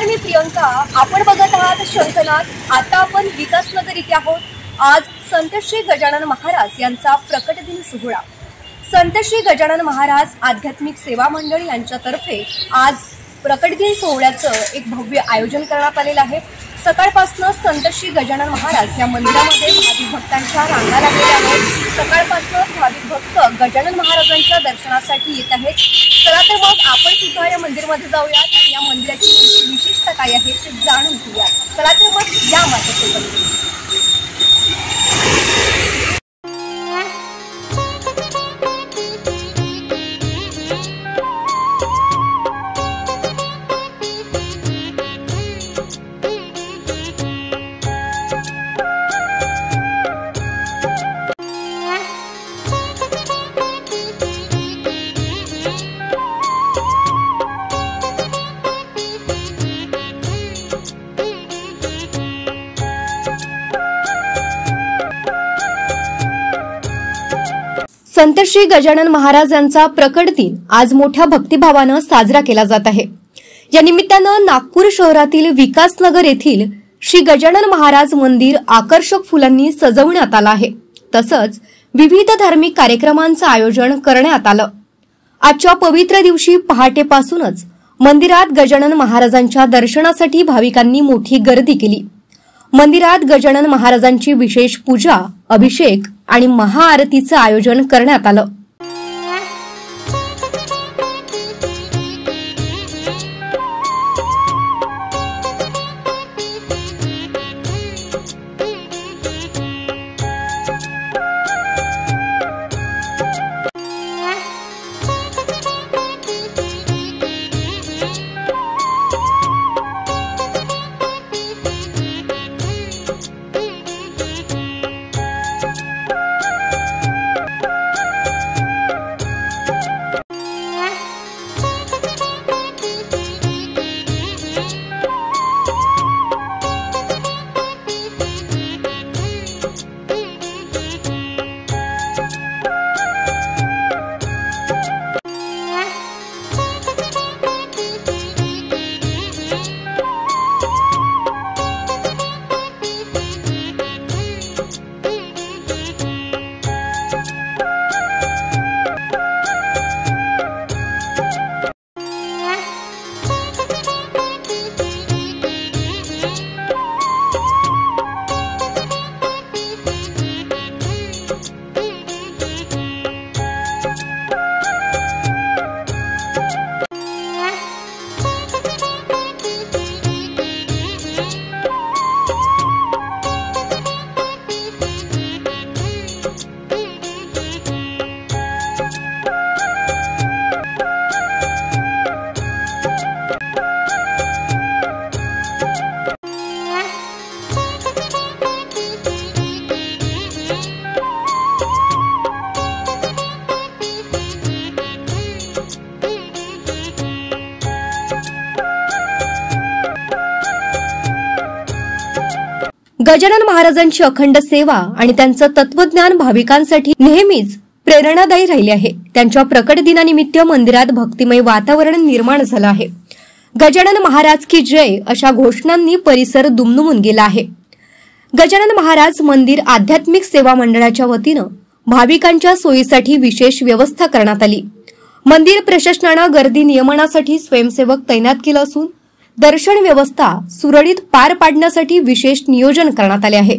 मी प्रियंका. आपण बघत आहात शंखनाद. आता आपण विकासनगर इथे आहोत. आज संत श्री गजानन महाराज यांचा प्रकट दिन सोहळा. संत श्री गजानन महाराज आध्यात्मिक सेवा मंडळ यांच्यातर्फे आज प्रकट दिन सोहळ्याचं एक भव्य आयोजन करण्यात आलेलं आहे. सकाळपासून संत श्री गजानन महाराज या मंदिरामध्ये भाविक भक्तांच्या रांगा लागलेल्या आहेत. सकाळपासूनच भाविक भक्त गजानन महाराजांच्या दर्शनासाठी येत आहेत. चला तर मग आपण सुद्धा या मंदिरामध्ये जाऊयात आणि या मंदिराची विशेषता काय आहे ते जाणून घेऊया. चला तर मग या माझ्यासोबत. संत श्री गजानन महाराज यांचा प्रकट दिन आज मोठ्या भक्तिभावानं साजरा केला जात आहे. या निमित्तानं नागपूर शहरातील विकासनगर येथील श्री गजानन महाराज मंदिर आकर्षक फुलांनी सजवण्यात आलं आहे. तसंच विविध धार्मिक कार्यक्रमांचं आयोजन करण्यात आलं. आजच्या पवित्र दिवशी पहाटेपासूनच मंदिरात गजानन महाराजांच्या दर्शनासाठी भाविकांनी मोठी गर्दी केली. मंदिरात गजानन महाराजांची विशेष पूजा, अभिषेक आणि महाआरतीचं आयोजन करण्यात आलं. गजानन महाराजांची अखंड सेवा आणि त्यांचं तत्वज्ञान भाविकांसाठी नेहमीच प्रेरणादायी राहिले आहे. त्यांच्या प्रकट दिनानिमित्त मंदिरात भक्तिमय वातावरण निर्माण झालं आहे. गजानन महाराज की जय अशा घोषणांनी परिसर दुमदुमून गेला आहे. गजानन महाराज मंदिर आध्यात्मिक सेवा मंडळाच्या वतीनं भाविकांच्या सोयीसाठी विशेष व्यवस्था करण्यात आली. मंदिर प्रशासनानं गर्दी नियमनासाठी स्वयंसेवक तैनात केलं असून दर्शन व्यवस्था सुरळीत पार पाडण्यासाठी विशेष नियोजन करण्यात आले आहे.